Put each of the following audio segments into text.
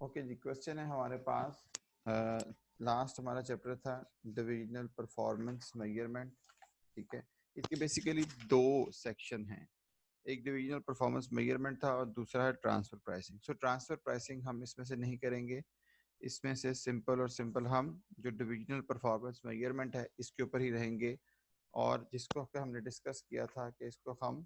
Okay जी, question है हमारे पास। Last हमारा चैप्टर था डिविजनल परफॉर्मेंस मेजरमेंट। ठीक है, इसके बेसिकली दो सेक्शन हैं। एक डिविजनल परफॉर्मेंस मेजरमेंट था और दूसरा है ट्रांसफर प्राइसिंग। सो ट्रांसफर प्राइसिंग हम इसमें से नहीं करेंगे, इसमें से सिंपल हम जो डिविजनल परफॉर्मेंस मेजरमेंट है इसके ऊपर ही रहेंगे। और जिसको हमने डिस्कस किया था कि इसको हम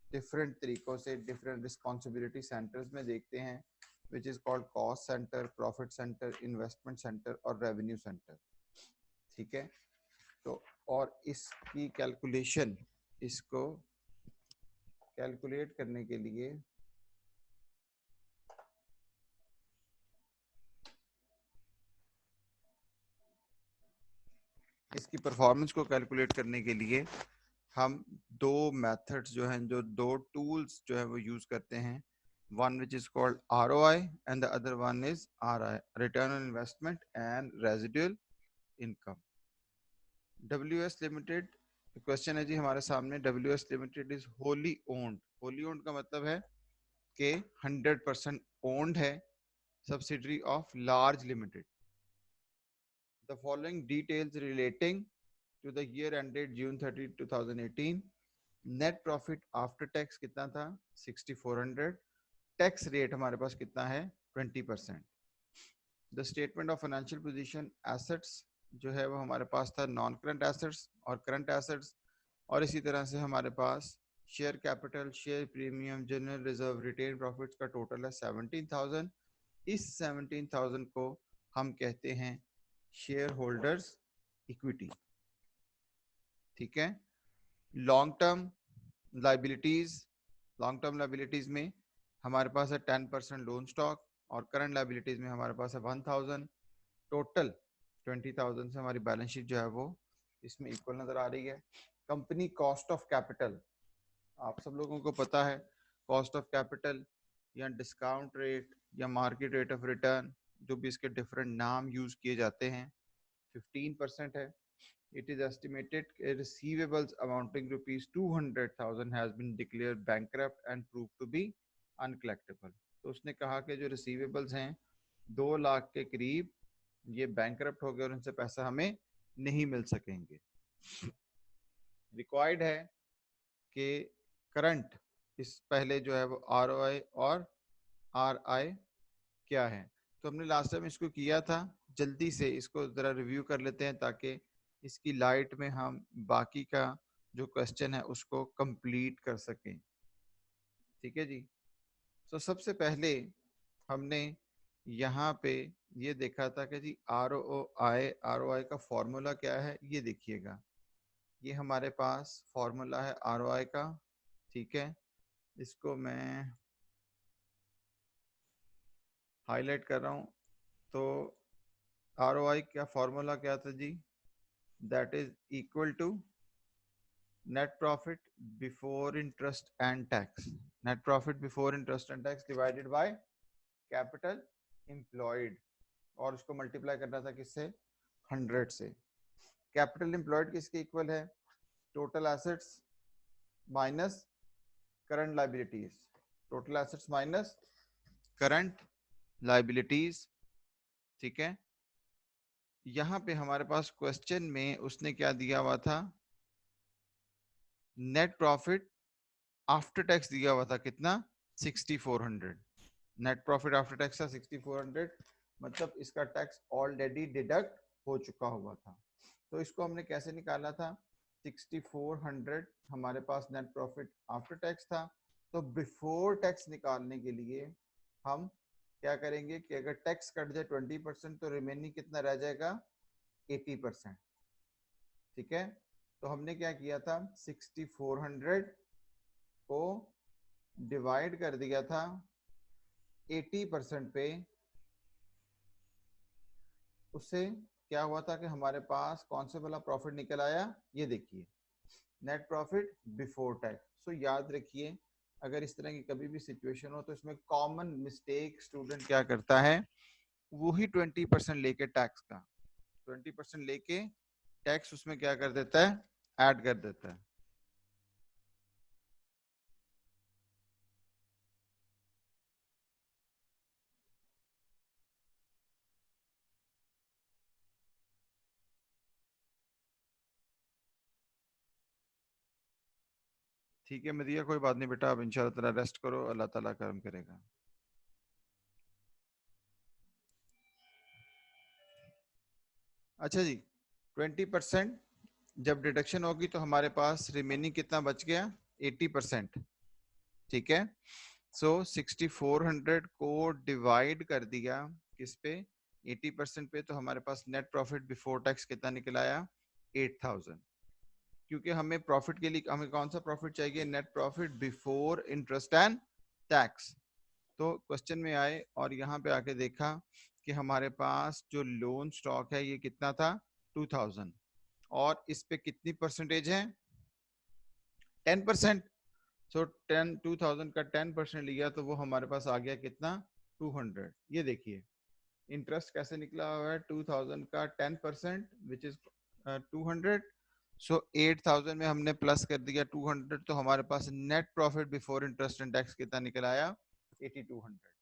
डिफरेंट तरीकों से डिफरेंट रिस्पॉन्सिबिलिटी सेंटर्स में देखते हैं, which is called cost centre, profit centre, investment centre और रेवेन्यू सेंटर। ठीक है, तो और इसकी कैलकुलेशन, इसको कैलकुलेट करने के लिए इसकी परफॉर्मेंस को कैलकुलेट करने के लिए हम दो मेथड्स जो हैं, जो दो टूल्स जो है वो यूज करते हैं। One which is called ROI and the other one is RI, return on investment and residual income. WS limited, question है जी हमारे सामने, WS limited is wholly owned. Wholly owned का मतलब है कि 100% ओन्ड है, subsidiary of large limited. The following details relating to the year ended June 30, 2018। Net profit after tax कितना था? 6400। टैक्स रेट हमारे पास कितना है? 20%। The statement of financial position, assets जो है वो हमारे पास था नॉन करंट एसेट्स और करंट एसेट्स। और इसी तरह से हमारे पास share capital, share premium, general reserve, retained profits का टोटल है 17,000। इस 17,000 को हम कहते हैं शेयर होल्डर्स इक्विटी। ठीक है, long term liabilities, long term liabilities में हमारे पास है 10% लोन स्टॉक और करंट लाइबिलिटीज में हमारे पास है 1000। टोटल 20,000 से हमारी बैलेंस शीट जो है वो इसमें इक्वल नजर आ रही है। कंपनी कॉस्ट ऑफ कैपिटल, आप सब लोगों को पता है कॉस्ट ऑफ कैपिटल या डिस्काउंट रेट या मार्केट रेट ऑफ रिटर्न, जो भी इसके डिफरेंट नाम यूज किए जाते हैं, 15% है। It is estimated receivables amounting rupees 200,000 has been declared bankrupt and proved to be uncollectible। तो उसने कहा कि जो रिसीवेबल्स हैं 2 लाख के करीब ये बैंकरप्ट हो गए और उनसे पैसा हमें नहीं मिल सकेंगे। रिक्वायर्ड है कि करंट, इस पहले जो है वो ROI और RI क्या है। तो हमने लास्ट टाइम इसको किया था, जल्दी से इसको जरा रिव्यू कर लेते हैं ताकि इसकी लाइट में हम बाकी का जो क्वेश्चन है उसको कंप्लीट कर सकें। ठीक है जी, तो सबसे पहले हमने यहाँ पे ये देखा था कि जी ROI का फॉर्मूला क्या है, ये देखिएगा। ये हमारे पास फॉर्मूला है ROI का। ठीक है, इसको मैं हाईलाइट कर रहा हूँ। तो ROI का फॉर्मूला क्या था जी? That is equal to net profit before interest and tax, net profit before interest and tax divided by capital employed, और उसको मल्टीप्लाई करना था किससे? 100 से। कैपिटल एम्प्लॉयड किसके इक्वल है? Total assets minus current liabilities, total assets minus current liabilities. ठीक है, यहाँ पे हमारे पास क्वेश्चन में उसने क्या दिया हुआ था? नेट प्रॉफिट आफ्टर टैक्स दिया हुआ था कितना? 6400। नेट प्रॉफिट आफ्टर टैक्स था 6400, मतलब इसका टैक्स ऑलरेडी डिडक्ट हो चुका हुआ था। तो इसको हमने कैसे निकाला था? 6400 हमारे पास नेट प्रॉफिट आफ्टर टैक्स था, तो बिफोर टैक्स निकालने के लिए हम क्या करेंगे कि अगर टैक्स कट जाए 20% तो रिमेनिंग कितना रह जाएगा? 80%। ठीक है, तो हमने क्या किया था? 6400 को डिवाइड कर दिया था 80% पे। उससे क्या हुआ था कि हमारे पास कौन से वाला प्रॉफिट निकल आया? ये देखिए, नेट प्रॉफिट बिफोर टैक्स। सो याद रखिए, अगर इस तरह की कभी भी सिचुएशन हो तो इसमें कॉमन मिस्टेक स्टूडेंट क्या करता है, वही 20% लेके टैक्स का 20% लेके टैक्स उसमें क्या कर देता है? ऐड कर देता है। ठीक है मदिया, कोई बात नहीं बेटा, अब इंशाल्लाह ताला रेस्ट करो, अल्लाह ताला करम करेगा। अच्छा जी, 20% जब डिडक्शन होगी तो हमारे पास रिमेनिंग कितना बच गया? 80%। ठीक है, सो 6400 को डिवाइड कर दिया किस पे? 80% पे, तो हमारे पास नेट प्रॉफिट बिफोर टैक्स कितना निकल आया? 8000। क्योंकि हमें प्रॉफिट के लिए हमें कौन सा प्रॉफिट चाहिए? Net profit before interest and tax. तो क्वेश्चन में आए और यहाँ पे आके देखा कि हमारे पास जो लोन स्टॉक है ये कितना था? 2000, और इस पे कितनी परसेंटेज है? 10%। सो 2000 का 10% लिया तो वो हमारे पास आ गया कितना? 200। ये देखिए इंटरेस्ट कैसे निकला हुआ है? 2000 का 10% विच इज 200। सो 8000 में हमने प्लस कर दिया 200, तो हमारे पास net profit before interest and tax कितना निकल आया? 8200।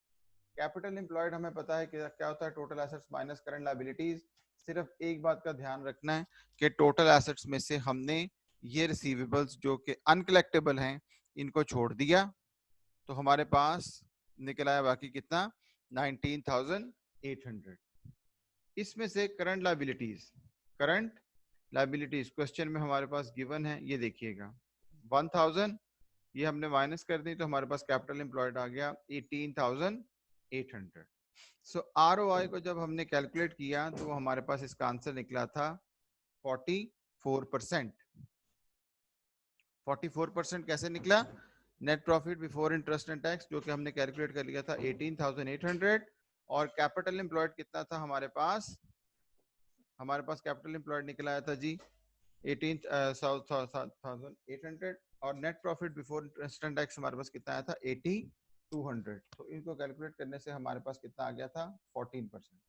कैपिटल एम्प्लॉयड हमें पता है कि क्या होता है? Total assets minus current liabilities. सिर्फ एक बात का ध्यान रखना है कि टोटल एसेट्स में से हमने ये रिसीवेबल्स जो कि अनकलेक्टेबल हैं इनको छोड़ दिया, तो हमारे पास निकल आया बाकी कितना? 19800। इसमें से current liabilities, current liabilities question में हमारे पास गिवन है, ये देखिएगा 1000, ये हमने माइनस कर दी तो हमारे पास कैपिटल एम्प्लॉयड आ गया 18800। सो ROI को जब हमने कैलकुलेट किया तो हमारे पास इसका आंसर निकला था 44%। 44% कैसे निकला? Net profit before interest and tax जो कि हमने कैलकुलेट कर लिया था 18800, और कैपिटल एम्प्लॉयड कितना था हमारे पास? हमारे पास कैपिटल एम्प्लॉयड निकला आया था जी 18,800, और net profit before interest and tax हमारे पास कितना आया था? 8200। तो इनको कैलकुलेट करने से हमारे पास कितना आ गया था? 14%।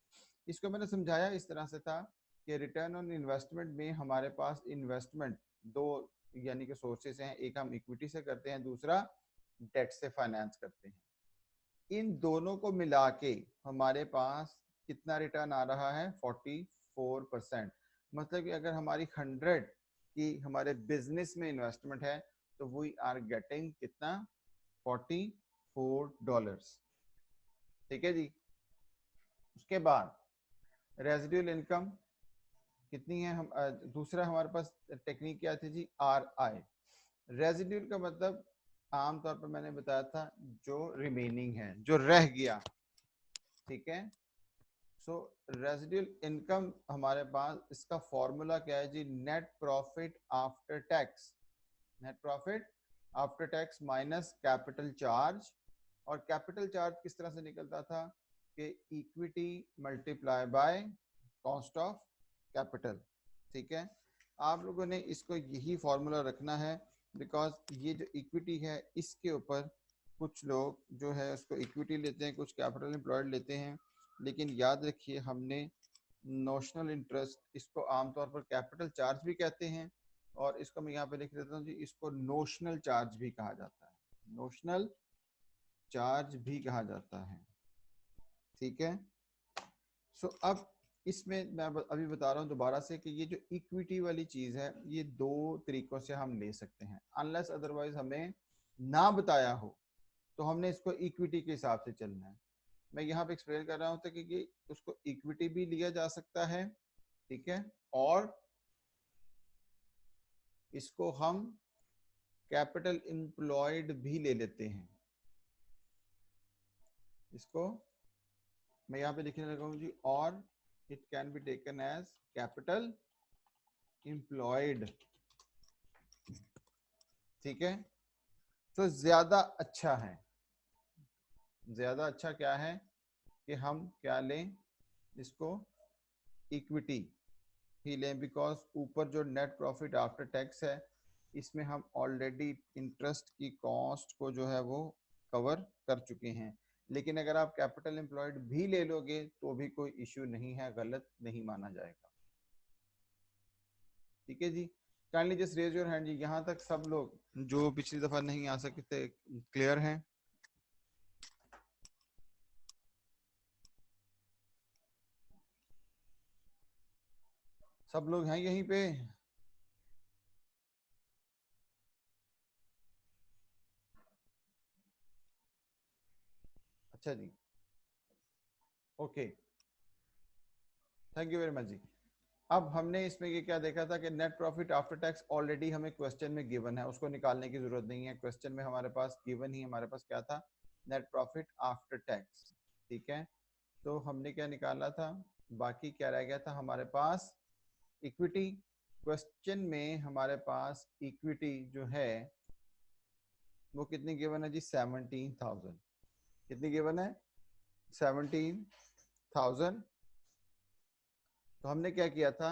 इसको मैंने समझाया इस तरह से था कि रिटर्न ऑन इन्वेस्टमेंट में हमारे पास इन्वेस्टमेंट दो यानी कि सोर्सेस हैं, एक हम इक्विटी से करते हैं, दूसरा डेट से फाइनेंस करते हैं। इन दोनों को मिला के हमारे पास कितना रिटर्न आ रहा है? 44%। मतलब कि अगर हमारी 100 की हमारे बिजनेस में इन्वेस्टमेंट है तो वी आर गेटिंग कितना? $44। ठीक है जी। उसके बाद रेजिडुअल इनकम कितनी है? हम दूसरा हमारे पास टेक्निक क्या थी जी? RI। रेजिड्यूल का मतलब आमतौर पर मैंने बताया था जो रिमेनिंग है, जो रह गया। ठीक है, सो रेजिड्यूल इनकम हमारे पास इसका फॉर्मूला क्या है जी? Net profit after tax, net profit after tax minus capital charge. और कैपिटल चार्ज किस तरह से निकलता था? कि equity multiply by cost of capital. ठीक है, आप लोगों ने इसको यही फॉर्मूला रखना है, बिकॉज ये जो इक्विटी है इसके ऊपर कुछ लोग जो है उसको इक्विटी लेते हैं, कुछ कैपिटल एम्प्लॉयड लेते हैं, लेकिन याद रखिए हमने नोशनल इंटरेस्ट, इसको आमतौर पर कैपिटल चार्ज भी कहते हैं, और इसको मैं यहाँ पे लिख देता हूँ जी, इसको नोशनल चार्ज भी कहा जाता है, नोशनल चार्ज भी कहा जाता है। ठीक है, सो अब इसमें मैं अभी बता रहा हूँ दोबारा से कि ये जो इक्विटी वाली चीज है ये दो तरीकों से हम ले सकते हैं, अनलेस अदरवाइज हमें ना बताया हो तो हमने इसको इक्विटी के हिसाब से चलना है। मैं यहाँ पे एक्सप्लेन कर रहा हूँ तो कि उसको इक्विटी भी लिया जा सकता है, ठीक है, और इसको हम कैपिटल एम्प्लॉयड भी ले लेते हैं। इसको मैं यहाँ पे लिखने लगा हूँ जी, और it can be taken as capital employed. ठीक है, तो ज्यादा अच्छा है, ज्यादा अच्छा क्या है कि हम क्या लें? इसको इक्विटी ही लें, बिकॉज ऊपर जो नेट प्रॉफिट आफ्टर टैक्स है इसमें हम ऑलरेडी इंटरेस्ट की कॉस्ट को जो है वो कवर कर चुके हैं। लेकिन अगर आप कैपिटल एम्प्लॉयड भी ले लोगे तो भी कोई इश्यू नहीं है, गलत नहीं माना जाएगा। ठीक है जी, kindly just raise your hand जी। यहाँ तक सब लोग जो पिछली दफा नहीं आ सकते क्लियर हैं? सब लोग हैं यहीं पे? अच्छा जी, okay, thank you very much जी। अब हमने इसमें ये क्या देखा था कि net profit after tax already हमें क्वेश्चन में गिवन है, उसको निकालने की जरूरत नहीं है। क्वेश्चन में हमारे पास गिवन ही हमारे पास क्या था, नेट प्रॉफिट आफ्टर टैक्स, ठीक है। तो हमने क्या निकाला था, बाकी क्या रह गया था हमारे पास, इक्विटी। क्वेश्चन में हमारे पास इक्विटी जो है वो कितनी गिवन है जी, 17,000। कितनी गिवन है, 17,000। तो हमने क्या किया था,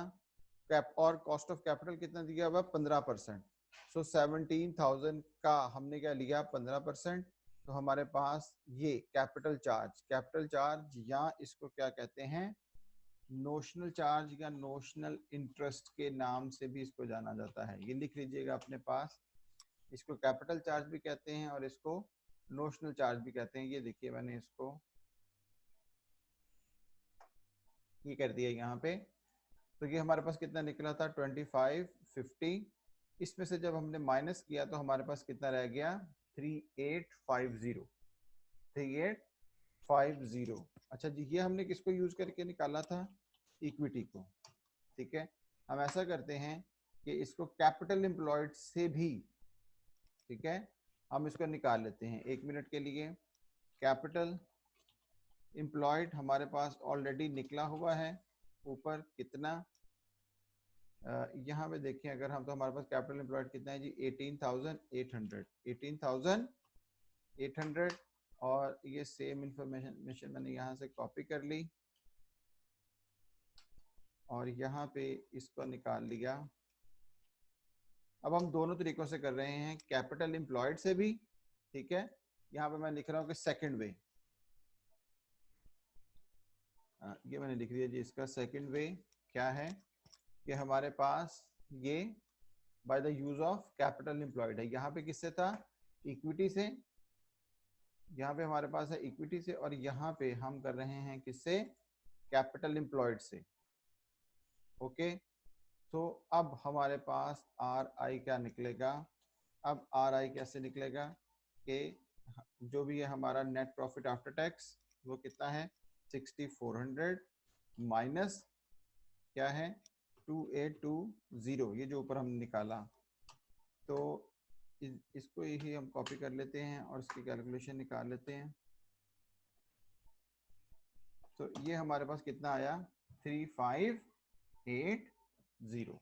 कैप और कॉस्ट ऑफ कैपिटल कितना दिया हुआ, 15%। सो 17,000 का हमने क्या लिया, 15%। तो हमारे पास ये कैपिटल चार्ज या इसको क्या कहते हैं, नोशनल चार्ज या नोशनल इंटरेस्ट के नाम से भी इसको जाना जाता है। ये लिख लीजिएगा अपने पास, इसको कैपिटल चार्ज भी कहते हैं और इसको नोशनल चार्ज भी कहते हैं। ये देखिए मैंने इसको ये कर दिया यहाँ पे। तो ये हमारे पास कितना निकला था, 2550। इसमें से जब हमने माइनस किया तो हमारे पास कितना रह गया, 3850। 3850। अच्छा जी, ये हमने किसको यूज करके निकाला था, इक्विटी को, ठीक है। हम ऐसा करते हैं कि इसको कैपिटल एम्प्लॉयड से भी, ठीक है, हम इसको निकाल लेते हैं 1 मिनट के लिए। कैपिटल एम्प्लॉयड हमारे पास ऑलरेडी निकला हुआ है ऊपर कितना, यहाँ पे देखें अगर हम, तो हमारे पास कैपिटल एम्प्लॉयड कितना है जी, 18,800। 18,800। और ये सेम इंफॉर्मेशन मैंने यहाँ से कॉपी कर ली और यहाँ पे इसको निकाल लिया। अब हम दोनों तरीकों से कर रहे हैं, कैपिटल एम्प्लॉयड से भी, ठीक है। यहाँ पे मैं लिख रहा हूँ कि सेकंड वे, ये मैंने लिख दिया जी। इसका सेकंड वे क्या है कि हमारे पास ये by the use of capital employed है। यहाँ पे किससे था, इक्विटी से। यहाँ पे हमारे पास है इक्विटी से और यहाँ पे हम कर रहे हैं किससे, कैपिटल एम्प्लॉयड से। ओके, तो अब हमारे पास आर आई क्या निकलेगा। अब आर आई कैसे निकलेगा कि जो भी है हमारा नेट प्रॉफिट आफ्टर टैक्स वो कितना है, 6400 माइनस क्या है, 2820, ये जो ऊपर हमने निकाला। तो इसको ही हम कॉपी कर लेते हैं और इसकी कैलकुलेशन निकाल लेते हैं। तो ये हमारे पास कितना आया, 3580।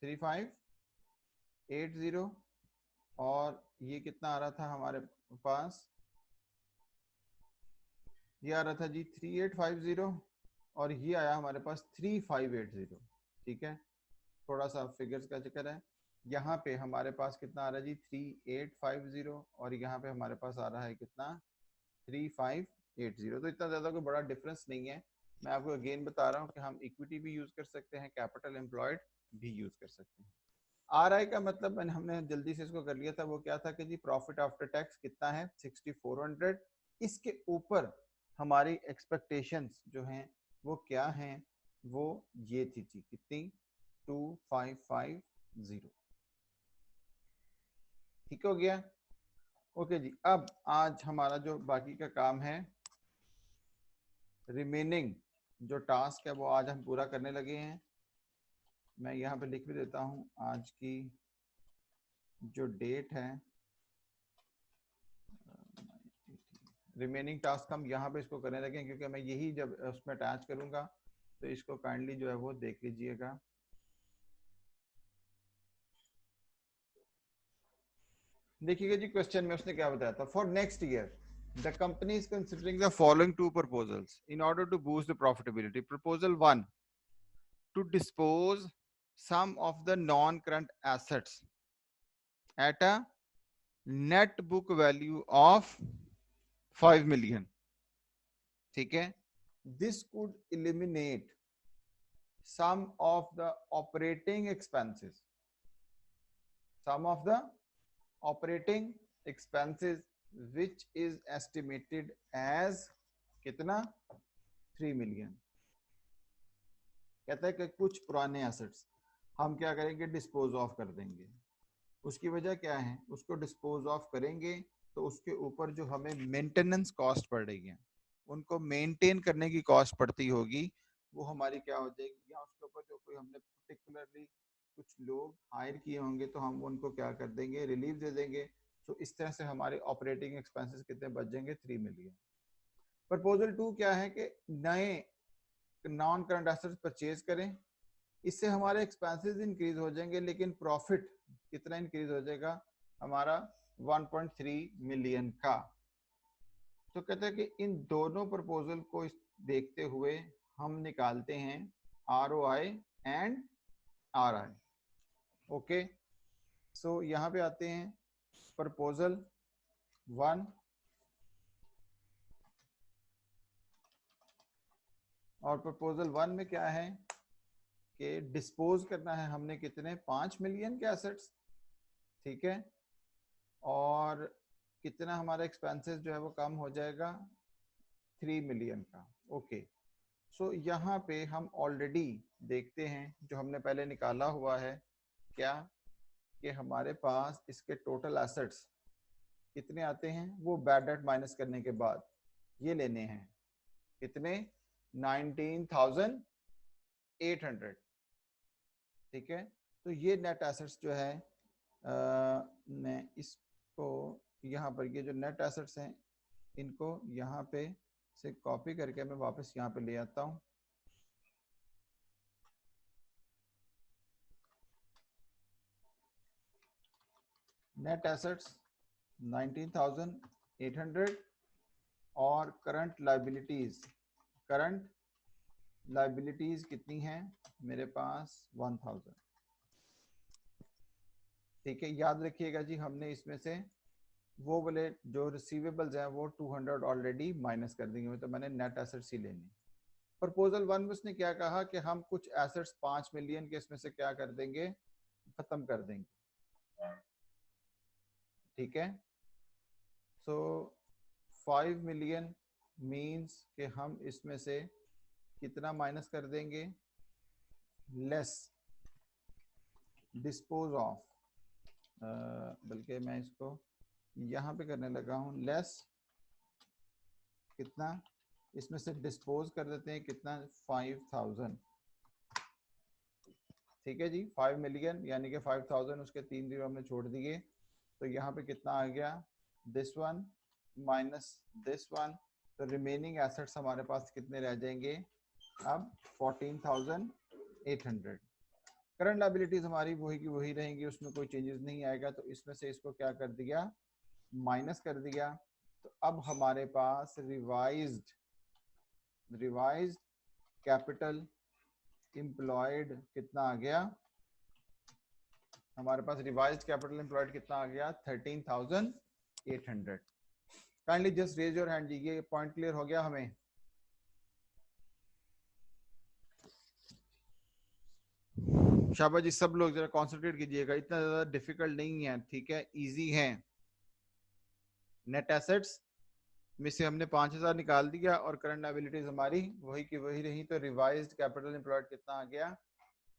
3580। और ये कितना आ रहा था हमारे पास, ये आ रहा था जी 3850 और ये आया हमारे पास 3580, ठीक है। थोड़ा सा फिगर्स का चक्कर है। यहाँ पे हमारे पास कितना आ रहा है जी, 3850 और यहाँ पे हमारे पास आ रहा है कितना, 3580। तो इतना ज्यादा कोई बड़ा डिफरेंस नहीं है। मैं आपको अगेन बता रहा हूँ कि हम इक्विटी भी यूज कर सकते हैं, कैपिटल एम्प्लॉयड भी यूज कर सकते हैं। आर आई का मतलब मैंने हमने जल्दी से इसको कर लिया था, वो क्या था कि जी प्रॉफिट आफ्टर टैक्स कितना है, 6400। इसके ऊपर हमारी एक्सपेक्टेशंस जो हैं वो क्या हैं, वो ये थी जी कितनी, 2550। ठीक हो गया, ओके जी। अब आज हमारा जो बाकी का काम है, रिमेनिंग जो टास्क है वो आज हम पूरा करने लगे हैं। मैं यहाँ पे लिख भी देता हूँ आज की जो डेट है, रिमेनिंग टास्क हम यहाँ पे इसको करने लगे क्योंकि मैं यही जब उसमें अटैच करूंगा तो इसको काइंडली जो है वो देख लीजिएगा। देखिएगा जी, क्वेश्चन में उसने क्या बताया था, for next year the company is considering the following two proposals in order to boost the profitability. Proposal 1, to dispose some of the non-current assets at a net book value of 5 million, ठीक है। this could eliminate some of the operating expenses, some of the operating expenses which is estimated as कितना, 3 million। कहता है कि कुछ पुराने assets हम क्या करेंगे, डिस्पोज ऑफ कर देंगे। उसकी वजह क्या है, उसको डिस्पोज ऑफ करेंगे तो उसके ऊपर जो हमें मेंटेनेंस कॉस्ट पड़ रही है, उनको मेंटेन करने की कॉस्ट पड़ती होगी, वो हमारी क्या हो जाएगी, या उसके ऊपर जो कोई हमने पर्टिकुलरली कुछ लोग हायर किए होंगे तो हम उनको क्या कर देंगे, रिलीफ दे देंगे। तो इस तरह से हमारे ऑपरेटिंग एक्सपेंसेस कितने बच जाएंगे, 3 मिलियन। प्रपोजल 2 क्या है कि नए नॉन करंट एसेट्स परचेज करें, इससे हमारे एक्सपेंसेस इंक्रीज हो जाएंगे लेकिन प्रॉफिट कितना इंक्रीज हो जाएगा हमारा, 1.3 मिलियन का। तो कहते हैं कि इन दोनों प्रपोजल को देखते हुए हम निकालते हैं ROI एंड RI। ओके, सो यहाँ पे आते हैं प्रपोजल 1 और प्रपोजल 1 में क्या है कि डिस्पोज करना है हमने कितने, 5 मिलियन के एसेट्स, ठीक है, और कितना हमारा एक्सपेंसेस जो है वो कम हो जाएगा, 3 मिलियन का। ओके, सो यहाँ पे हम ऑलरेडी देखते हैं जो हमने पहले निकाला हुआ है क्या, कि हमारे पास इसके टोटल एसेट्स कितने आते हैं, वो बैड डेट माइनस करने के बाद ये लेने हैं कितने, 19,800, ठीक है। तो ये नेट एसेट्स जो है मैं इसको यहाँ पर, ये जो नेट एसेट्स हैं इनको यहाँ पे से कॉपी करके मैं वापस यहाँ पे ले आता हूँ। नेट एसेट्स 19,800 और करंट लाइबिलिटीज कितनी हैं मेरे पास, 1,000, ठीक है। याद रखिएगा जी, हमने इसमें से वो वाले जो रिसीवेबल्स हैं वो 200 ऑलरेडी माइनस कर देंगे, तो मैंने नेट एसेट्स ही लेनी। प्रपोजल 1 में उसने क्या कहा कि हम कुछ एसेट्स 5 मिलियन के इसमें से क्या कर देंगे, खत्म कर देंगे, ठीक है। सो 5 मिलियन मीन्स कि हम इसमें से कितना माइनस कर देंगे, लेस डिस्पोज ऑफ, बल्कि मैं इसको यहाँ पे करने लगा हूँ, लेस कितना, इसमें से डिस्पोज कर देते हैं कितना, 5,000, ठीक है जी। 5 मिलियन यानी कि 5,000, उसके 3 जीरो हमने छोड़ दिए, तो यहाँ पे कितना आ गया, this one minus this one, तो रिमेनिंग एसेट्स हमारे पास कितने रह जाएंगे अब, 14,800। करंट लायबिलिटीज हमारी वही की वही रहेंगी, उसमें कोई चेंजेस नहीं आएगा, तो इसमें से इसको क्या कर दिया, माइनस कर दिया। तो अब हमारे पास रिवाइज्ड कैपिटल एम्प्लॉयड कितना आ गया, हमारे पास रिवाइज्ड कैपिटल एम्प्लॉयड कितना आ गया, 13,800। Kindly just raise your hand जी, ये पॉइंट क्लियर हो गया हमें। शाबाश जी, सब लोग जरा कॉन्सेंट्रेट कीजिएगा, इतना ज्यादा डिफिकल्ट नहीं है, ठीक है, इजी है। नेट एसेट्स में से हमने 5,000 निकाल दिया और करंट लायबिलिटीज हमारी वही की वही रही, तो रिवाइज्ड कैपिटल एम्प्लॉयड कितना आ गया,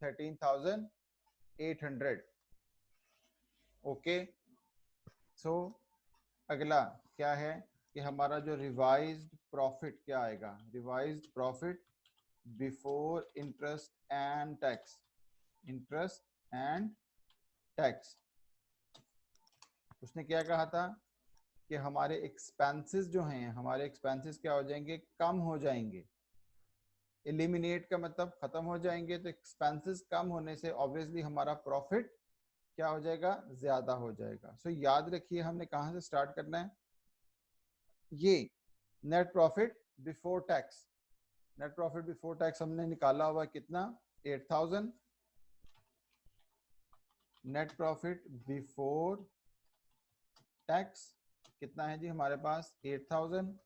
13,800। ओके, सो अगला क्या है कि हमारा जो रिवाइज्ड प्रॉफिट क्या आएगा, revised profit before interest and tax. उसने क्या कहा था कि हमारे एक्सपेंसेस जो हैं, हमारे एक्सपेंसेस क्या हो जाएंगे, कम हो जाएंगे। एलिमिनेट का मतलब खत्म हो जाएंगे, तो एक्सपेंसेस कम होने से ऑब्वियसली हमारा प्रॉफिट क्या हो जाएगा, ज्यादा हो जाएगा। सो याद रखिए हमने कहां से स्टार्ट करना है, ये net profit before tax. Net profit before tax हमने निकाला हुआ कितना, 8,000। नेट प्रॉफिट बिफोर टैक्स कितना है जी हमारे पास, 8,000,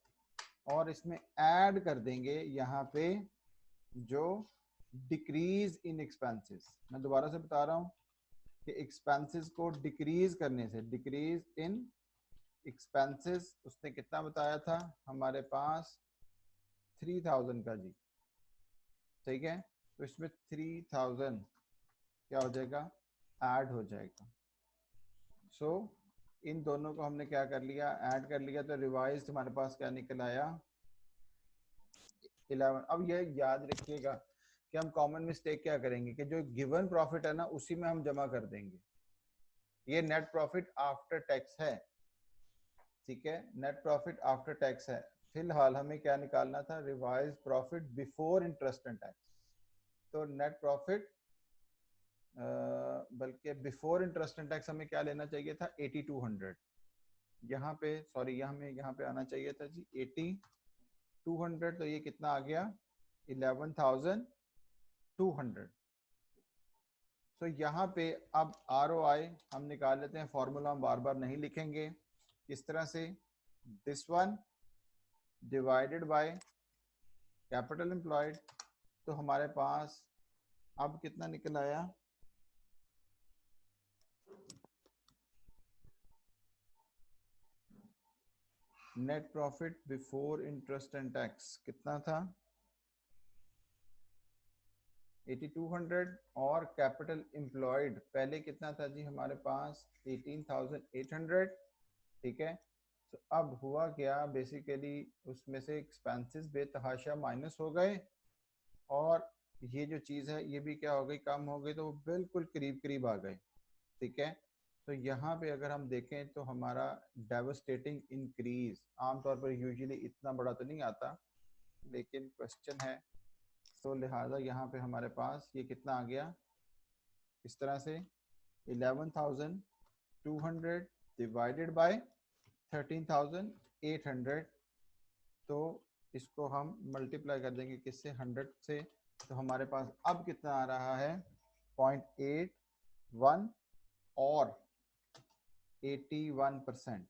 और इसमें ऐड कर देंगे यहाँ पे जो डिक्रीज इन एक्सपेंसेस। मैं दोबारा से बता रहा हूँ कि एक्सपेंसेस को डिक्रीज करने से, डिक्रीज इन एक्सपेंसेस, उसने कितना बताया था हमारे पास, 3,000 का जी, ठीक है। तो इसमें 3,000 क्या हो जाएगा, ऐड हो जाएगा। सो इन दोनों को हमने क्या कर लिया, ऐड कर लिया, तो रिवाइज हमारे पास क्या निकल आया 11। अब ये याद रखिएगा कि हम कॉमन मिस्टेक क्या करेंगे कि जो गिवन प्रॉफिट है ना उसी में हम जमा कर देंगे। ये नेट प्रॉफिट आफ्टर टैक्स है, ठीक है, नेट प्रॉफिट आफ्टर टैक्स है। फिलहाल हमें क्या निकालना था, revise profit before interest and tax. तो नेट प्रॉफिट बल्कि बिफोर इंटरेस्ट एंड टैक्स हमें क्या लेना चाहिए था 8200। यहाँ पे सॉरी हमें यहाँ पे आना चाहिए था जी 8200, तो ये कितना आ गया 11200। तो यहाँ पे अब ROI हम निकाल लेते हैं, फॉर्मूला हम बार बार नहीं लिखेंगे। इस तरह से this one divided by capital employed, तो हमारे पास अब कितना निकल आया, net profit before interest and tax कितना था 8200, और कैपिटल एम्प्लॉयड पहले कितना था जी हमारे पास 18800, ठीक है। तो अब हुआ क्या, बेसिकली उसमें से एक्सपेंसेस बेतहाशा माइनस हो गए, और ये जो चीज़ है ये भी क्या हो गई, कम हो गई, तो वो बिल्कुल करीब करीब आ गए, ठीक है। तो यहाँ पे अगर हम देखें तो हमारा डेवस्टेटिंग इंक्रीज आमतौर पर यूजुअली इतना बड़ा तो नहीं आता, लेकिन क्वेश्चन है, तो लिहाजा यहाँ पे हमारे पास ये कितना आ गया, इस तरह से 11200 डिवाइडेड बाय 13800, तो इसको हम मल्टीप्लाई कर देंगे किससे 100 से, तो हमारे पास अब कितना आ रहा है 0.81 और 81%।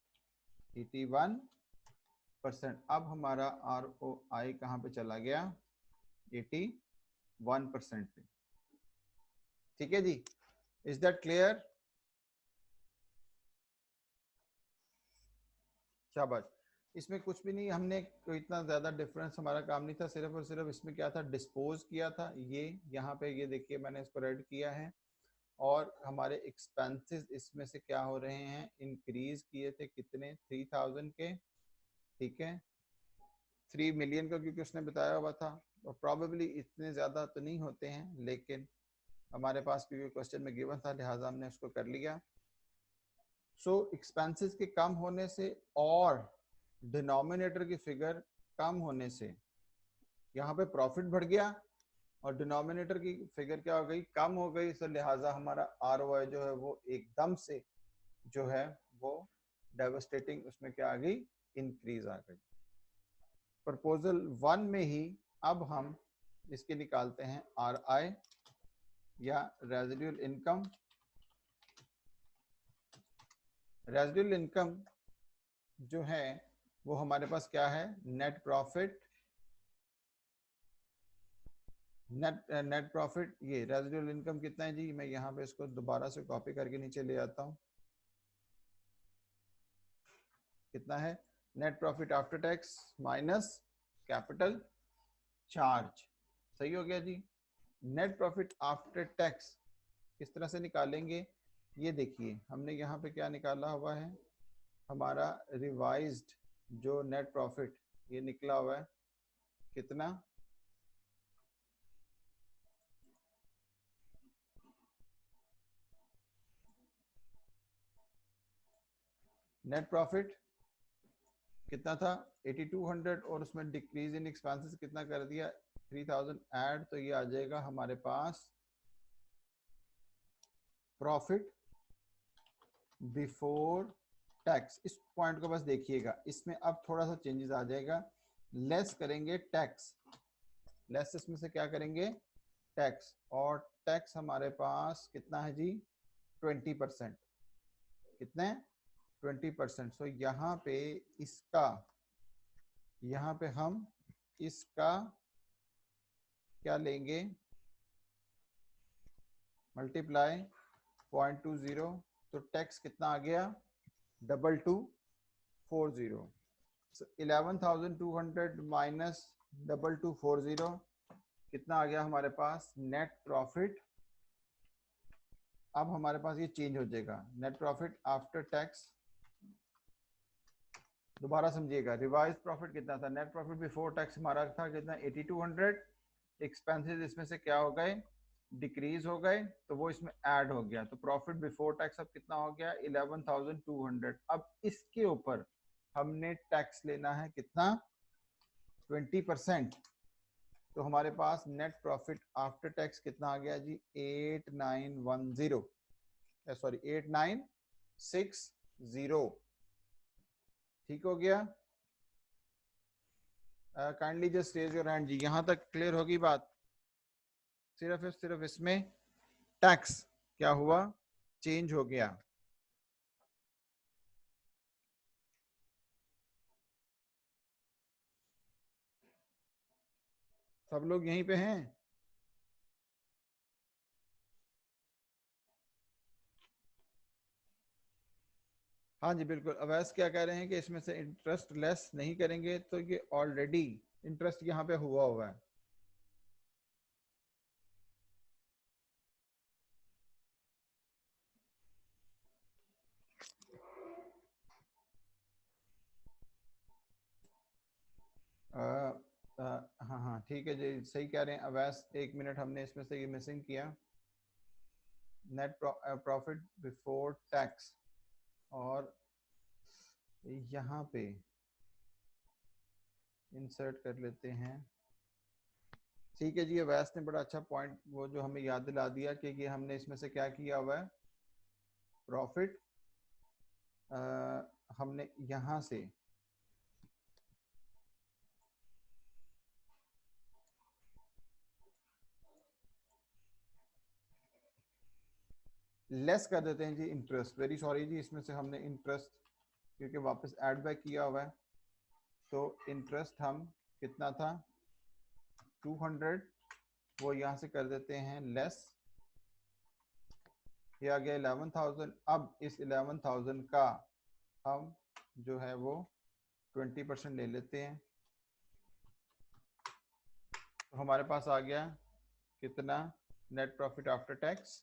81%। अब हमारा ROI कहाँ पे चला गया 81% पे, ठीक है जी। Is that clear? शाबाश। इसमें कुछ भी नहीं, हमने कोई इतना ज्यादा डिफरेंस हमारा काम नहीं था, सिर्फ और सिर्फ इसमें क्या था डिस्पोज किया था। ये यहाँ पे ये देखिए मैंने इसको रेड किया है, और हमारे एक्सपेंसेस इसमें से क्या हो रहे हैं, इंक्रीज किए थे कितने 3000 के, ठीक है, 3 मिलियन का, क्योंकि उसने बताया हुआ था, और प्रॉबेबली इतने ज्यादा तो नहीं होते हैं, लेकिन हमारे पास क्योंकि क्वेश्चन में गिवन था लिहाजा हमने उसको कर लिया। सो एक्सपेंसेस के कम होने से और डिनोमिनेटर की फिगर कम होने से यहाँ पे प्रॉफिट बढ़ गया, और डिनोमिनेटर की फिगर क्या हो गई, कम हो गई। सो लिहाजा हमारा ROI जो है वो एकदम से जो है वो डेवस्टेटिंग उसमें क्या आ गई, इंक्रीज आ गई। प्रपोजल 1 में ही अब हम इसके निकालते हैं RI या रेजिडुअल इनकम। रेजिडुअल इनकम जो है वो हमारे पास क्या है, नेट प्रॉफिट, नेट प्रॉफिट। ये रेजिडुअल इनकम कितना है जी, मैं यहाँ पे इसको दोबारा से कॉपी करके नीचे ले आता हूँ, कितना है, net profit after tax minus capital charge, सही हो गया जी। नेट प्रॉफिट आफ्टर टैक्स किस तरह से निकालेंगे, ये देखिए हमने यहाँ पे क्या निकाला हुआ है, हमारा रिवाइज्ड जो नेट प्रॉफिट ये निकला हुआ है कितना, नेट प्रॉफिट कितना था 8200, और उसमें डिक्रीज इन एक्सपेंसेस कितना कर दिया 3000 ऐड, तो ये आ जाएगा हमारे पास प्रॉफिट बिफोर टैक्स। इस पॉइंट को बस देखिएगा, इसमें अब थोड़ा सा चेंजेस आ जाएगा, लेस करेंगे टैक्स, लेस इसमें से क्या करेंगे टैक्स, और टैक्स हमारे पास कितना है जी 20%, कितने 20%। सो यहाँ पे इसका, यहाँ पे हम इसका क्या लेंगे मल्टीप्लाई 0.20, तो टैक्स कितना आ गया 2240। so 11200 माइनस 2240 कितना आ गया हमारे पास नेट प्रॉफिट। अब हमारे पास ये चेंज हो जाएगा, नेट प्रॉफिट आफ्टर टैक्स दोबारा समझिएगा, रिवाइज प्रॉफिट कितना था, नेट प्रॉफिट बिफोर टैक्स हमारा था कितना 8200, एक्सपेंसेस इसमें से क्या हो गए, डिक्रीज हो गए, तो वो इसमें ऐड हो गया, तो प्रॉफिट बिफोर टैक्स अब कितना हो गया 11200। अब इसके ऊपर हमने टैक्स लेना है कितना 20%, तो हमारे पास नेट प्रॉफिट आफ्टर टैक्स कितना आ गया जी 8910, सॉरी 8960। ठीक हो गया, kindly just raise your hand जी, यहां तक क्लियर होगी बात। सिर्फ इसमें टैक्स क्या हुआ, चेंज हो गया। सब लोग यहीं पे हैं? हाँ जी बिल्कुल, अवैस क्या कह रहे हैं कि इसमें से इंटरेस्ट लेस नहीं करेंगे, तो ये ऑलरेडी इंटरेस्ट यहाँ पे हुआ हुआ है। हाँ हाँ ठीक है जी, सही कह रहे हैं अवैस, 1 मिनट हमने इसमें से ये मिसिंग किया, नेट प्रॉफिट बिफोर टैक्स, और यहाँ पे इंसर्ट कर लेते हैं। ठीक है जी, अवैस ने बड़ा अच्छा पॉइंट वो जो हमें याद दिला दिया कि ये हमने इसमें से क्या किया हुआ है, प्रॉफिट हमने यहाँ से लेस कर देते हैं जी इंटरेस्ट, वेरी सॉरी जी, इसमें से हमने इंटरेस्ट क्योंकि वापस ऐड बैक किया हुआ है, तो इंटरेस्ट हम कितना था 200, वो यहाँ से कर देते हैं लेस, ये आ गया 11,000। अब इस 11,000 का हम जो है वो 20% ले लेते हैं, तो हमारे पास आ गया कितना net profit after tax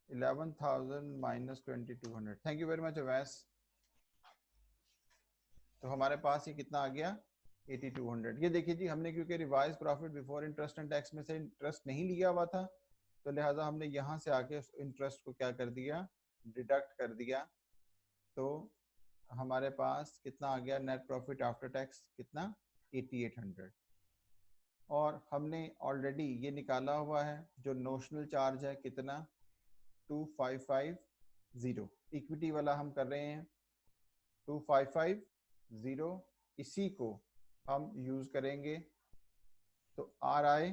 11,000 minus 2200। Thank you very much Awais. तो हमारे पास ये कितना आ गया 8200। ये देखिए जी, हमने क्योंकि revise profit before interest and tax में से इंटरेस्ट नहीं लिया हुआ था, तो लिहाजा हमने यहाँ से आके उस इंटरेस्ट को क्या कर दिया, डिडक्ट कर दिया, तो हमारे पास कितना आ गया नेट प्रॉफिट आफ्टर टैक्स कितना 8800। और हमने ऑलरेडी ये निकाला हुआ है जो नोशनल चार्ज है कितना 2550, इक्विटी वाला हम कर रहे हैं 2550, इसी को हम यूज करेंगे, तो आर आई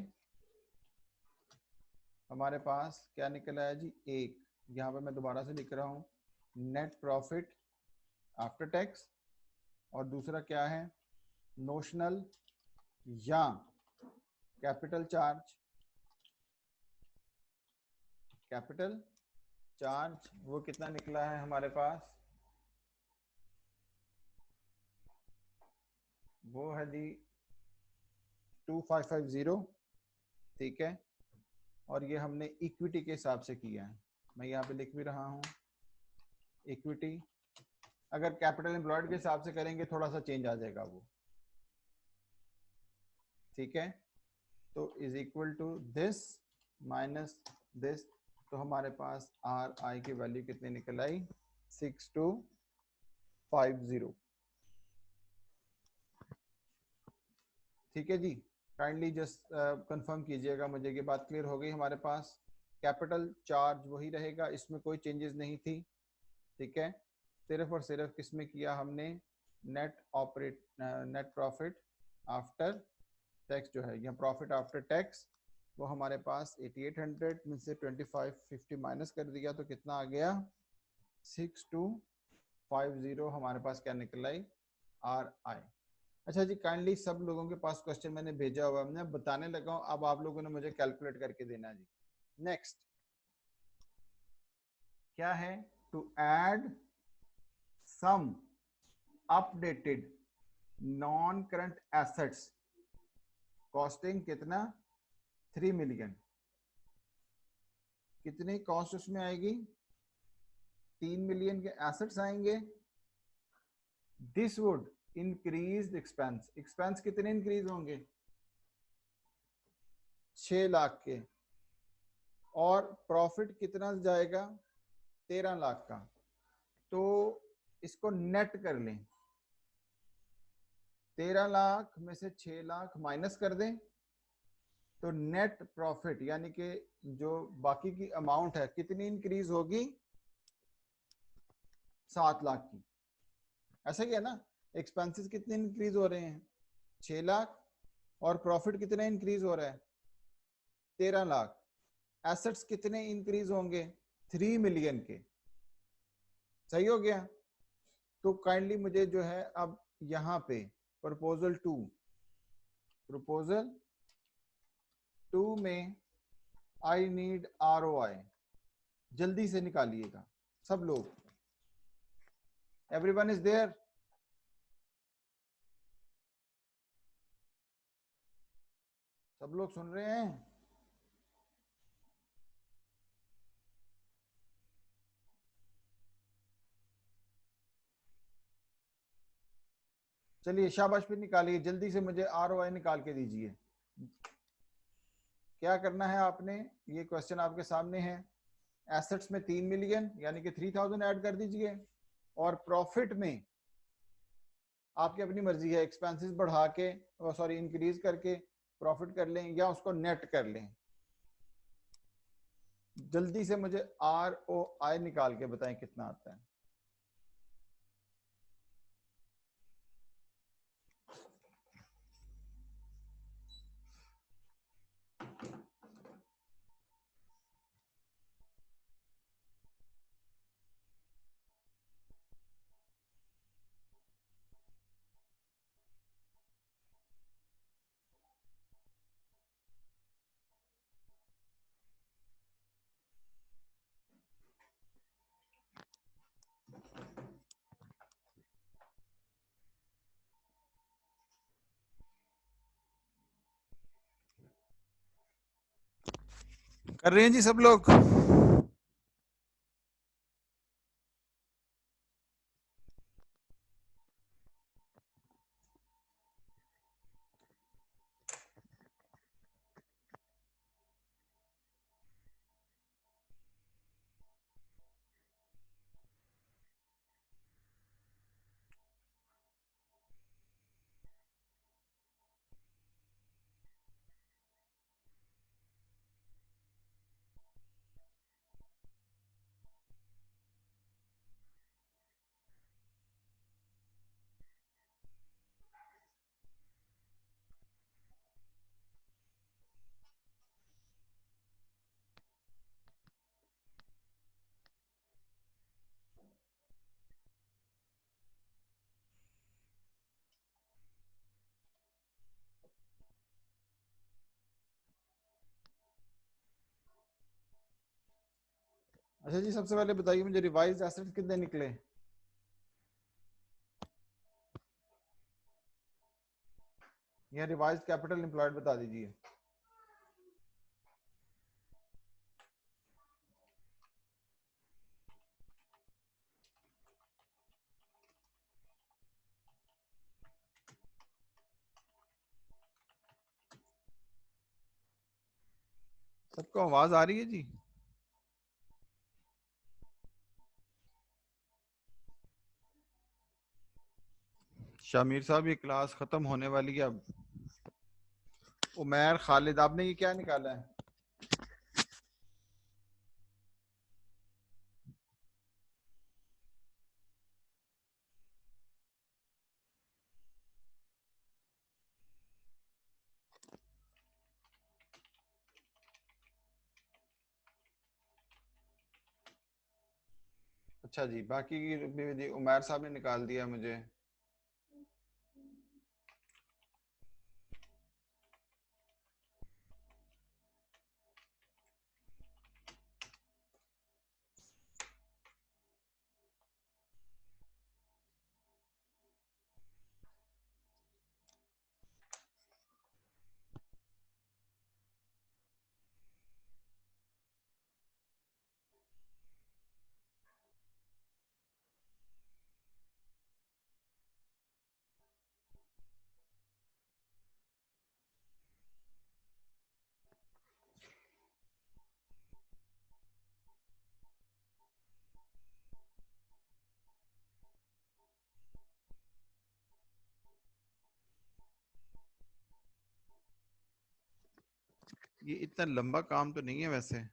हमारे पास क्या निकला है जी, एक, यहाँ पे मैं दोबारा से लिख रहा हूँ नेट प्रॉफिट आफ्टर टैक्स, और दूसरा क्या है नोशनल या कैपिटल चार्ज, कैपिटल चार्ज वो कितना निकला है हमारे पास, वो है जी 2550। ठीक है, और ये हमने इक्विटी के हिसाब से किया है, मैं यहाँ पे लिख भी रहा हूँ इक्विटी। अगर कैपिटल एम्प्लॉयड के हिसाब से करेंगे थोड़ा सा चेंज आ जाएगा वो, ठीक है, तो is equal to this minus this, तो हमारे पास आर आई की वैल्यू कितनी निकल आई 6250। ठीक है जी, काइंडली जस्ट कंफर्म कीजिएगा मुझे कि बात क्लियर हो गई। हमारे पास कैपिटल चार्ज वही रहेगा, इसमें कोई चेंजेस नहीं थी, ठीक है, सिर्फ और सिर्फ किसमें किया हमने नेट प्रॉफिट आफ्टर टैक्स जो है, या प्रॉफिट आफ्टर टैक्स, वो हमारे पास 8800 में से 2550 माइनस कर दिया, तो कितना आ गया 6250, हमारे पास क्या निकल आई आर आई। अच्छा जी, काइंडली सब लोगों के पास क्वेश्चन मैंने भेजा हुआ है, मैं बताने लगा हूं, अब आप लोगों ने मुझे कैलकुलेट करके देना जी। नेक्स्ट क्या है, to add some updated non current assets costing कितना 3 मिलियन, कितनी कॉस्ट उसमें आएगी 3 मिलियन के एसेट्स आएंगे, this would increase expense, expense कितने इंक्रीज होंगे, 6 लाख के, और प्रॉफिट कितना जाएगा, 13 लाख का। तो इसको नेट कर लें, 13 लाख में से 6 लाख माइनस कर दें, तो नेट प्रॉफिट यानी कि जो बाकी की अमाउंट है कितनी इंक्रीज होगी, 7 लाख की। ऐसा क्या ना, एक्सपेंसेस कितने इंक्रीज हो रहे हैं, 6 लाख, और प्रॉफिट कितना इंक्रीज हो रहा है, 13 लाख। एसेट्स कितने इंक्रीज होंगे, 3 मिलियन के। सही हो गया। तो काइंडली मुझे जो है अब यहाँ पे प्रपोजल 2 में आई नीड ROI जल्दी से निकालिएगा सब लोग। Everyone is there? सब लोग सुन रहे हैं? चलिए शाबाश, फिर निकालिए जल्दी से, मुझे ROI निकाल के दीजिए। क्या करना है आपने, ये क्वेश्चन आपके सामने है। एसेट्स में 3 मिलियन यानी कि 3000 ऐड कर दीजिए, और प्रॉफिट में आपकी अपनी मर्जी है, एक्सपेंसेस बढ़ा के, सॉरी इंक्रीज करके प्रॉफिट कर लें या उसको नेट कर लें। जल्दी से मुझे ROI निकाल के बताएं कितना आता है। कर रहे हैं जी सब लोग? अच्छा जी, सबसे पहले बताइए मुझे रिवाइज्ड एसेट्स कितने निकले? या रिवाइज्ड कैपिटल एम्प्लॉयड बता दीजिए। सबको आवाज आ रही है जी? शामिर साहब ये क्लास खत्म होने वाली है अब। उमैर, खालिद, आपने ये क्या निकाला है? अच्छा जी, बाकी की उमैर साहब ने निकाल दिया मुझे। ये इतना लंबा काम तो नहीं है वैसे।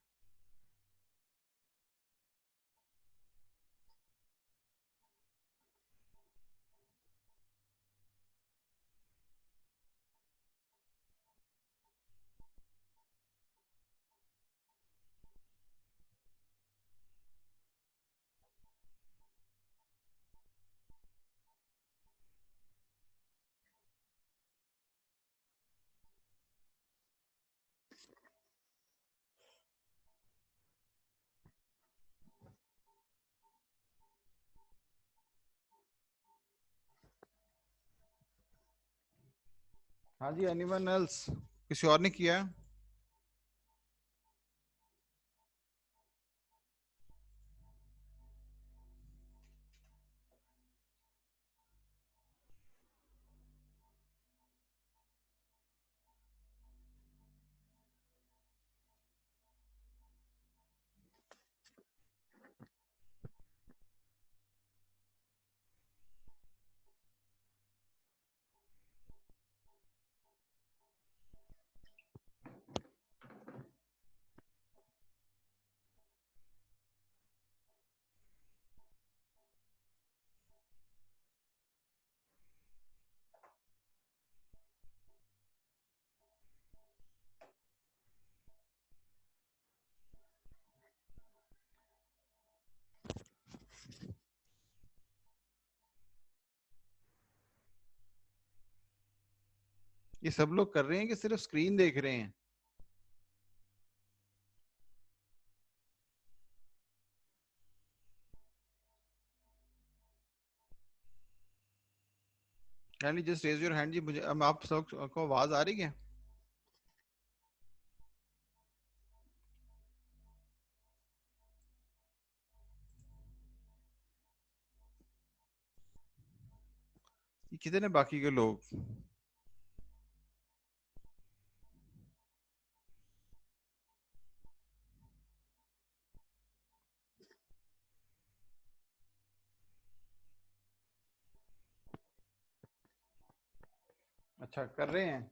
हाँ जी, एनीवन एल्स, किसी और ने किया है? ये सब लोग कर रहे हैं कि सिर्फ स्क्रीन देख रहे हैं? Kindly just raise your hand जी। मुझे अब आप सब को आवाज आ रही है? ये कितने बाकी के लोग? अच्छा, कर रहे हैं।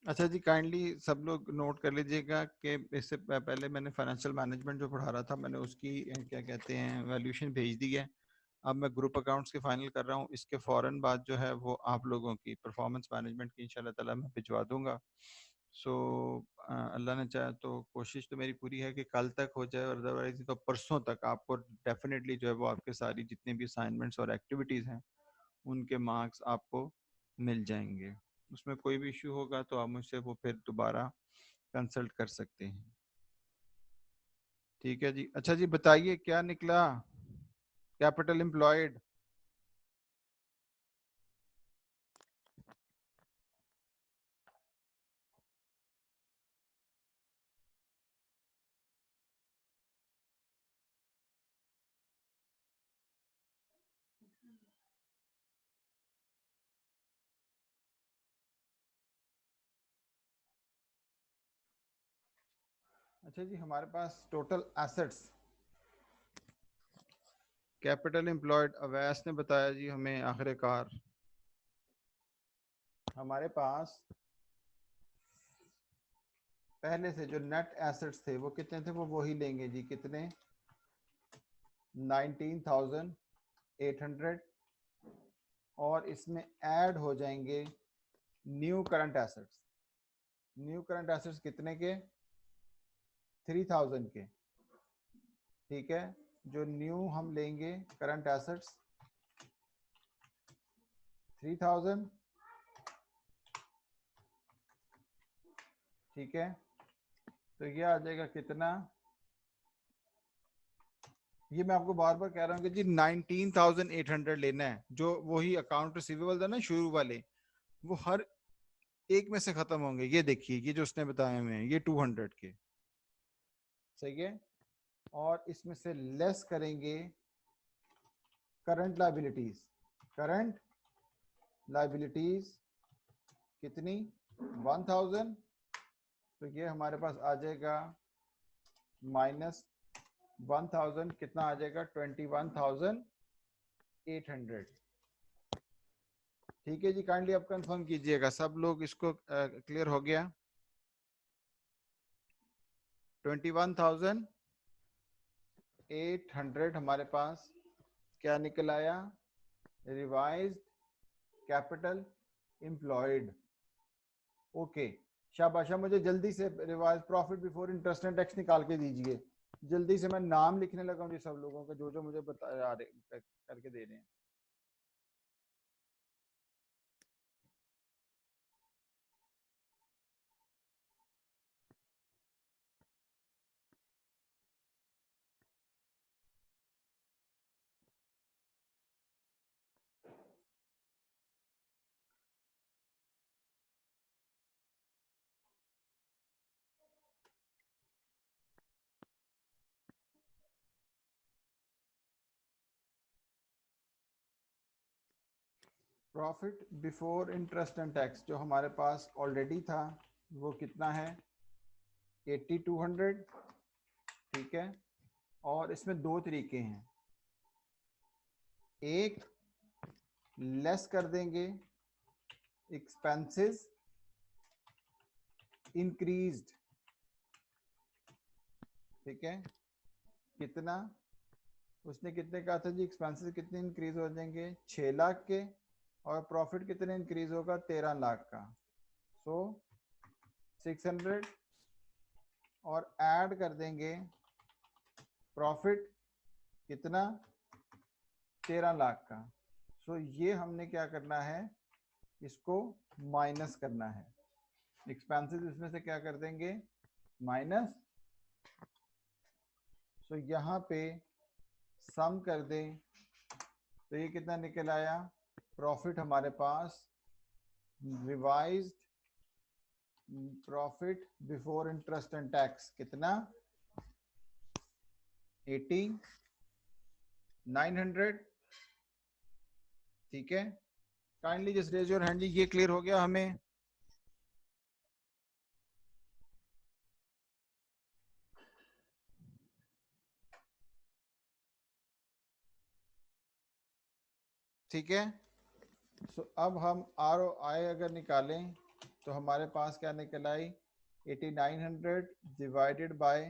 अच्छा जी, काइंडली सब लोग नोट कर लीजिएगा कि इससे पहले मैंने फाइनेंशियल मैनेजमेंट जो पढ़ा रहा था, मैंने उसकी क्या कहते हैं वैल्यूएशन भेज दी है। अब मैं ग्रुप अकाउंट्स की फाइनल कर रहा हूँ। इसके फौरन बाद जो है वो आप लोगों की परफॉर्मेंस मैनेजमेंट की इंशाल्लाह ताला मैं भिजवा दूंगा। सो अल्लाह ने चाहे तो कोशिश तो मेरी पूरी है कि कल तक हो जाए, और अदरवाइज तो परसों तक आपको डेफिनेटली जो है वो आपके सारी जितने भी असाइनमेंट्स और एक्टिविटीज़ हैं उनके मार्क्स आपको मिल जाएंगे। उसमें कोई भी इशू होगा तो आप मुझसे वो फिर दोबारा कंसल्ट कर सकते हैं। ठीक है जी। अच्छा जी, बताइए क्या निकला? Capital employed. अच्छा जी, हमारे पास total assets, capital employed, Awais ने बताया जी हमें आखिरकार। हमारे पास पहले से जो नेट एसेट्स थे वो कितने थे, वो वही लेंगे जी। कितने? 19,800। और इसमें ऐड हो जाएंगे new current assets. New current assets कितने के? 3,000 के। ठीक है, जो न्यू हम लेंगे करंट एसेट्स 3,000। ठीक है, तो ये आ जाएगा कितना? ये मैं आपको बार बार कह रहा हूँ कि जी 19,800 लेना है, जो वही अकाउंट रिसीवेबल था ना शुरू वाले, वो हर एक में से खत्म होंगे। ये देखिए, ये जो उसने बताया हमें, ये 200 के, सही है। और इसमें से लेस करेंगे करंट लाइबिलिटीज। करंट लाइबिलिटीज कितनी? 1000। तो ये हमारे पास आ जाएगा -1000, कितना आ जाएगा? 21,800। ठीक है जी, काइंडली आप कंफर्म कीजिएगा। सब लोग इसको क्लियर हो गया? 21,800 हमारे पास क्या निकल आया? Revised capital employed. ओके, शाबाशा। मुझे जल्दी से revise profit before interest and tax निकाल के दीजिए। जल्दी से, मैं नाम लिखने लगा हूँ जी सब लोगों का, जो जो मुझे बता रहे करके दे रहे हैं। Profit before interest and tax जो हमारे पास ऑलरेडी था, वो कितना है? 8200। ठीक है। और इसमें दो तरीके हैं। एक, लेस कर देंगे एक्सपेंसेस इंक्रीज्ड। ठीक है। कितना? उसने कितने कहा था जी? एक्सपेंसेस कितने इंक्रीज हो जाएंगे? 6 लाख के। और प्रॉफिट कितने इंक्रीज होगा? 13 लाख का। सो 600। और ऐड कर देंगे प्रॉफिट कितना? 13 लाख का। सो ये हमने क्या करना है? इसको माइनस करना है। एक्सपेंसेस इसमें से क्या कर देंगे? माइनस। सो यहाँ पे सम कर दें तो ये कितना निकल आया? प्रॉफिट हमारे पास revised profit before interest and tax कितना? 8900। ठीक है। Kindly just raise your hand. ये क्लियर हो गया हमें? ठीक है। सो अब हम ROI अगर निकालें तो हमारे पास क्या निकल आई? 8900 डिवाइडेड बाय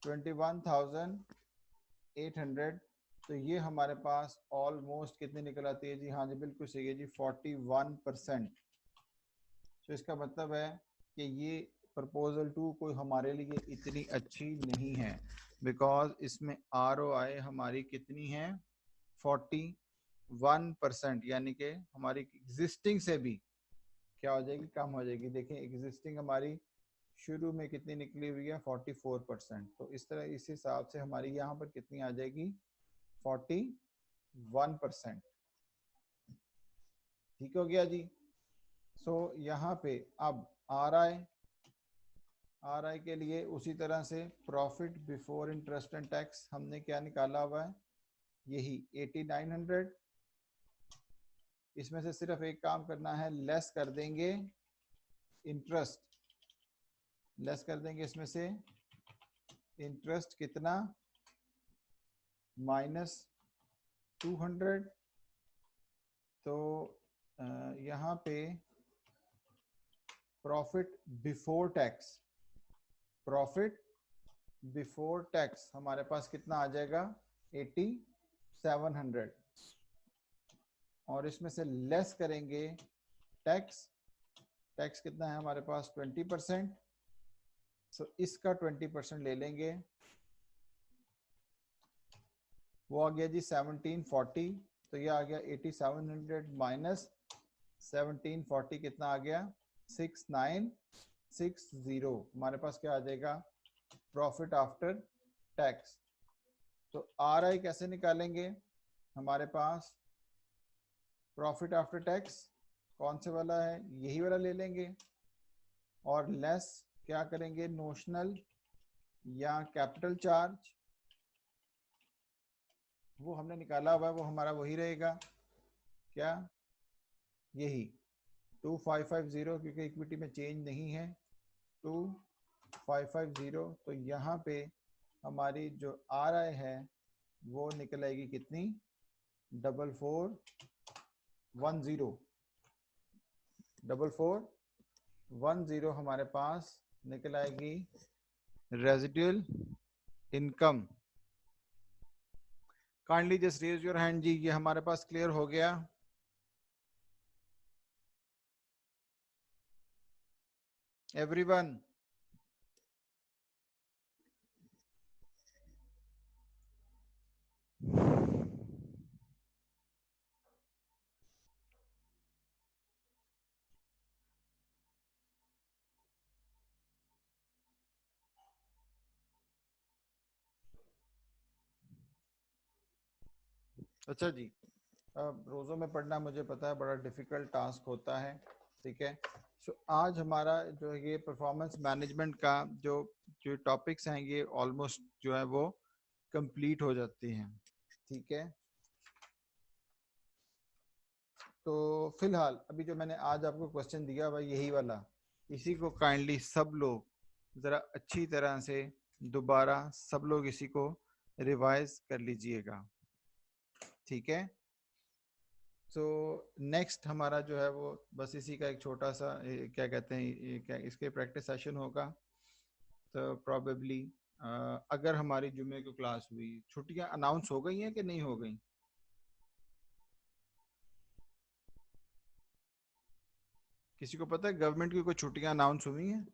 21,800। तो ये हमारे पास ऑलमोस्ट कितनी निकल आती है जी? हाँ जी, बिल्कुल सही है जी, 41%। तो इसका मतलब है कि ये प्रपोजल 2 कोई हमारे लिए इतनी अच्छी नहीं है, बिकॉज इसमें ROI हमारी कितनी है? 41%। यानी कि हमारी एग्जिस्टिंग से भी क्या हो जाएगी? कम हो जाएगी। देखें, एग्जिस्टिंग हमारी शुरू में कितनी निकली हुई है? 44%। तो इस तरह, इस हिसाब से हमारी यहाँ पर कितनी आ जाएगी? 41%। ठीक हो गया जी। सो यहाँ पे अब RI के लिए उसी तरह से profit before interest and tax हमने क्या निकाला हुआ है? यही 8900। इसमें से सिर्फ एक काम करना है, लेस कर देंगे इंटरेस्ट। लेस कर देंगे इसमें से इंटरेस्ट कितना? -200। तो यहाँ पे profit before tax, profit before tax हमारे पास कितना आ जाएगा? 8700। और इसमें से लेस करेंगे टैक्स। टैक्स कितना है हमारे पास? 20%। सो इसका 20% ले लेंगे, वो आ गया जी 1740। तो ये आ गया 8700 माइनस 1740, कितना आ गया? 6960। हमारे पास क्या आ जाएगा? Profit after tax. तो आर आई कैसे निकालेंगे? हमारे पास प्रॉफिट आफ्टर टैक्स कौन से वाला है, यही वाला ले लेंगे, और लेस क्या करेंगे, नोशनल या कैपिटल चार्ज, वो हमने निकाला हुआ है, वो हमारा वही रहेगा, क्या, यही 2550, क्योंकि इक्विटी में चेंज नहीं है, 2550। तो यहाँ पे हमारी जो आर आई है वो निकल आएगी कितनी, 4410, 4410 हमारे पास निकल आएगी residual income. Kindly just raise your hand जी, ये हमारे पास क्लियर हो गया? एवरीवन? अच्छा जी, अब रोज़ों में पढ़ना मुझे पता है बड़ा डिफ़िकल्ट टास्क होता है, ठीक है। सो आज हमारा जो ये परफॉर्मेंस मैनेजमेंट का जो जो टॉपिक्स हैं ये ऑलमोस्ट जो है वो कंप्लीट हो जाती हैं, ठीक है। तो फिलहाल अभी जो मैंने आज आपको क्वेश्चन दिया भाई यही वाला, इसी को काइंडली सब लोग ज़रा अच्छी तरह से दोबारा सब लोग इसी को रिवाइज कर लीजिएगा, ठीक है। तो नेक्स्ट हमारा जो है वो बस इसी का एक छोटा सा क्या कहते हैं, क्या इसके प्रैक्टिस सेशन होगा। तो प्रॉबेबली अगर हमारी जुम्मे को क्लास हुई, छुट्टियां अनाउंस हो गई हैं कि नहीं हो गई? किसी को पता है गवर्नमेंट की कोई छुट्टियां अनाउंस हुई हैं?